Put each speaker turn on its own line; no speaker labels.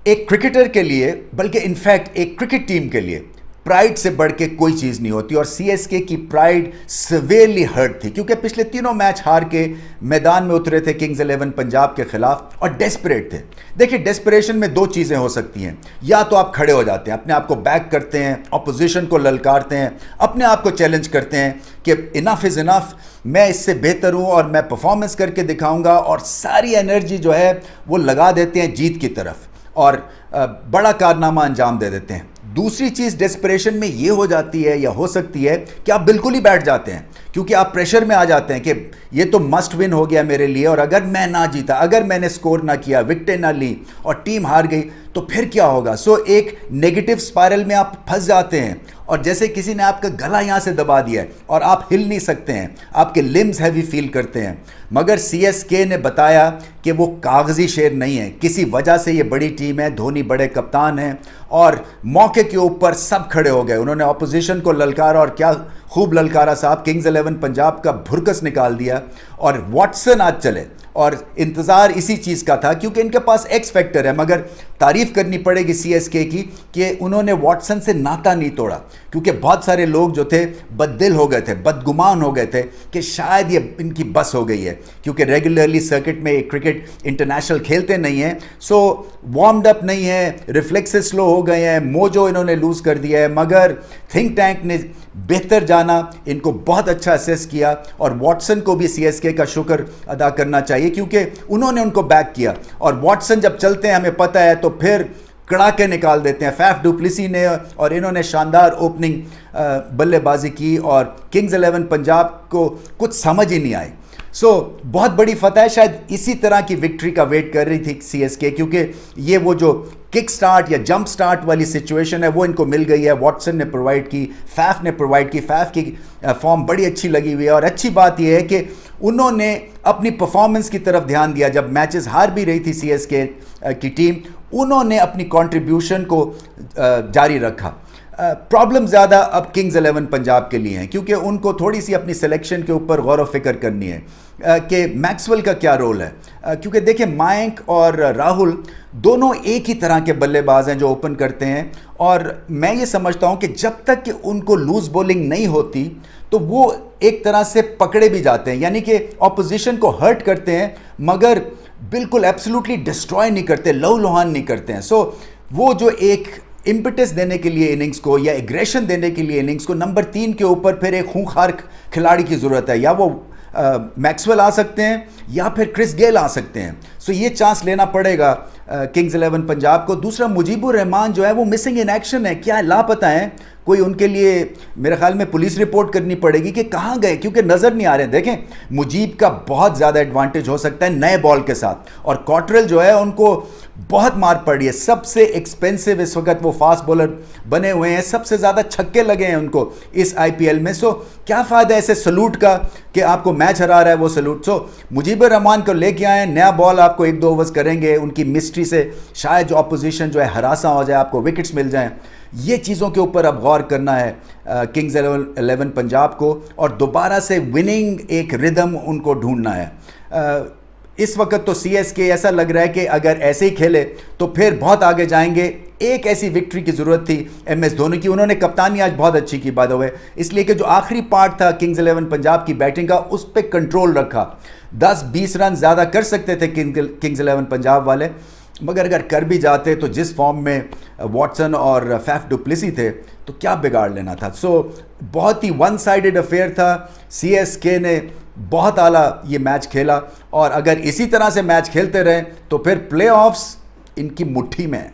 एक क्रिकेटर के लिए, बल्कि इनफैक्ट एक क्रिकेट टीम के लिए प्राइड से बढ़ के कोई चीज़ नहीं होती। और सीएसके की प्राइड सिवियरली हर्ट थी क्योंकि पिछले तीनों मैच हार के मैदान में उतरे थे किंग्स 11 पंजाब के खिलाफ और डेस्परेट थे। देखिए, डेस्परेशन में दो चीज़ें हो सकती हैं, या तो आप खड़े हो जाते हैं, अपने आप को बैक करते हैं, ऑपोजिशन को ललकारते हैं, अपने आप को चैलेंज करते हैं कि इनफ इज़ इनफ, मैं इससे बेहतर हूँ और मैं परफॉर्मेंस करके दिखाऊंगा, और सारी एनर्जी जो है वो लगा देते हैं जीत की तरफ और बड़ा कारनामा अंजाम दे देते हैं। दूसरी चीज़ डेस्परेशन में ये हो जाती है या हो सकती है कि आप बिल्कुल ही बैठ जाते हैं क्योंकि आप प्रेशर में आ जाते हैं कि ये तो मस्ट विन हो गया मेरे लिए, और अगर मैं ना जीता, अगर मैंने स्कोर ना किया, विकेटें ना ली और टीम हार गई तो फिर क्या होगा। सो एक नेगेटिव स्पाइरल में आप फंस जाते हैं और जैसे किसी ने आपका गला यहाँ से दबा दिया है और आप हिल नहीं सकते हैं, आपके लिम्स हैवी फील करते हैं। मगर सीएसके ने बताया कि वो कागजी शेर नहीं है, किसी वजह से ये बड़ी टीम है, धोनी बड़े कप्तान हैं और मौके के ऊपर सब खड़े हो गए। उन्होंने ऑपोजिशन को ललकारा और क्या खूब ललकारा साहब, किंग्स 11 पंजाब का भुरकस निकाल दिया। और वॉटसन आज चले और इंतज़ार इसी चीज़ का था क्योंकि इनके पास एक्स फैक्टर है। मगर तारीफ़ करनी पड़ेगी सीएसके की कि उन्होंने वॉटसन से नाता नहीं तोड़ा, क्योंकि बहुत सारे लोग जो थे बददिल हो गए थे, बदगुमान हो गए थे कि शायद ये इनकी बस हो गई है क्योंकि रेगुलरली सर्किट में क्रिकेट इंटरनेशनल खेलते नहीं हैं, सो वार्म्ड अप नहीं है, रिफ्लेक्सेस स्लो हो गए हैं, मोजो इन्होंने लूज़ कर दिया है। मगर थिंक टैंक ने बेहतर जाना, इनको बहुत अच्छा असेस किया और वॉटसन को भी सीएसके का शुक्र अदा करना चाहिए क्योंकि उन्होंने उनको बैक किया। और वॉटसन जब चलते हैं हमें पता है तो फिर कड़ाके निकाल देते हैं। फैफ डुप्लेसी ने और इन्होंने शानदार ओपनिंग बल्लेबाजी की और किंग्स 11 पंजाब को कुछ समझ ही नहीं आई। बहुत बड़ी फतह है, शायद इसी तरह की विक्ट्री का वेट कर रही थी सीएसके क्योंकि ये वो जो किक स्टार्ट या जंप स्टार्ट वाली सिचुएशन है वो इनको मिल गई है। वॉटसन ने प्रोवाइड की, फैफ ने प्रोवाइड की, फैफ की फॉर्म बड़ी अच्छी लगी हुई है। और अच्छी बात यह है कि उन्होंने अपनी परफॉर्मेंस की तरफ ध्यान दिया। जब मैचेस हार भी रही थी सीएसके की टीम, उन्होंने अपनी कंट्रीब्यूशन को जारी रखा। प्रॉब्लम ज़्यादा अब किंग्स 11 पंजाब के लिए हैं क्योंकि उनको थोड़ी सी अपनी सिलेक्शन के ऊपर गौर व फिक्र करनी है कि मैक्सवेल का क्या रोल है। क्योंकि देखिए, मयंक और राहुल दोनों एक ही तरह के बल्लेबाज हैं जो ओपन करते हैं, और मैं ये समझता हूं कि जब तक कि उनको लूज बॉलिंग नहीं होती तो वो एक तरह से पकड़े भी जाते हैं, यानी कि ऑपोजिशन को हर्ट करते हैं मगर बिल्कुल एब्सोल्युटली डिस्ट्रॉय नहीं करते, लहूलुहान नहीं करते हैं। वो जो एक इम्पिटस देने के लिए इनिंग्स को या एग्रेशन देने के लिए इनिंग्स को, नंबर 3 के ऊपर फिर एक खूंखार खिलाड़ी की ज़रूरत है। या वो मैक्सवेल आ सकते हैं या फिर क्रिस गेल आ सकते हैं। ये चांस लेना पड़ेगा किंग्स 11 पंजाब को। दूसरा, मुजीबुर रहमान जो है वो मिसिंग इन एक्शन है, क्या लापता है। कोई उनके लिए मेरे ख्याल में पुलिस रिपोर्ट करनी पड़ेगी कि कहाँ गए, क्योंकि नज़र नहीं आ रहे। देखें, मुजीब का बहुत ज़्यादा एडवांटेज हो सकता है नए बॉल के साथ, और कॉटरेल जो है उनको बहुत मार पड़ी है। सबसे एक्सपेंसिव इस वक्त वो फास्ट बॉलर बने हुए हैं, सबसे ज़्यादा छक्के लगे हैं उनको इस आईपीएल में। क्या फ़ायदा ऐसे सलूट का कि आपको मैच हरा रहा है वो सलूट। मुजीबुर रहमान को लेके आए, नया बॉल आपको 1-2 ओवर्स करेंगे, उनकी मिस्ट्री से शायद जो अपोजिशन जो है हरासा हो जाए, आपको विकेट्स मिल जाएं। ये चीज़ों के ऊपर अब गौर करना है किंग्स 11 पंजाब को, और दोबारा से विनिंग एक रिदम उनको ढूंढना है। इस वक्त तो सीएसके ऐसा लग रहा है कि अगर ऐसे ही खेले तो फिर बहुत आगे जाएंगे। एक ऐसी विक्ट्री की ज़रूरत थी एमएस धोनी की, उन्होंने कप्तानी आज बहुत अच्छी की बात हुए, इसलिए कि जो आखिरी पार्ट था किंग्स 11 पंजाब की बैटिंग का, उस पर कंट्रोल रखा। 10-20 रन ज़्यादा कर सकते थे किंग्स 11 पंजाब वाले, मगर अगर कर भी जाते तो जिस फॉर्म में वॉटसन और फैफ डुप्लेसी थे तो क्या बिगाड़ लेना था। बहुत ही वन साइडेड अफेयर था। सीएसके ने बहुत आला ये मैच खेला, और अगर इसी तरह से मैच खेलते रहे तो फिर प्लेऑफ्स इनकी मुट्ठी में है।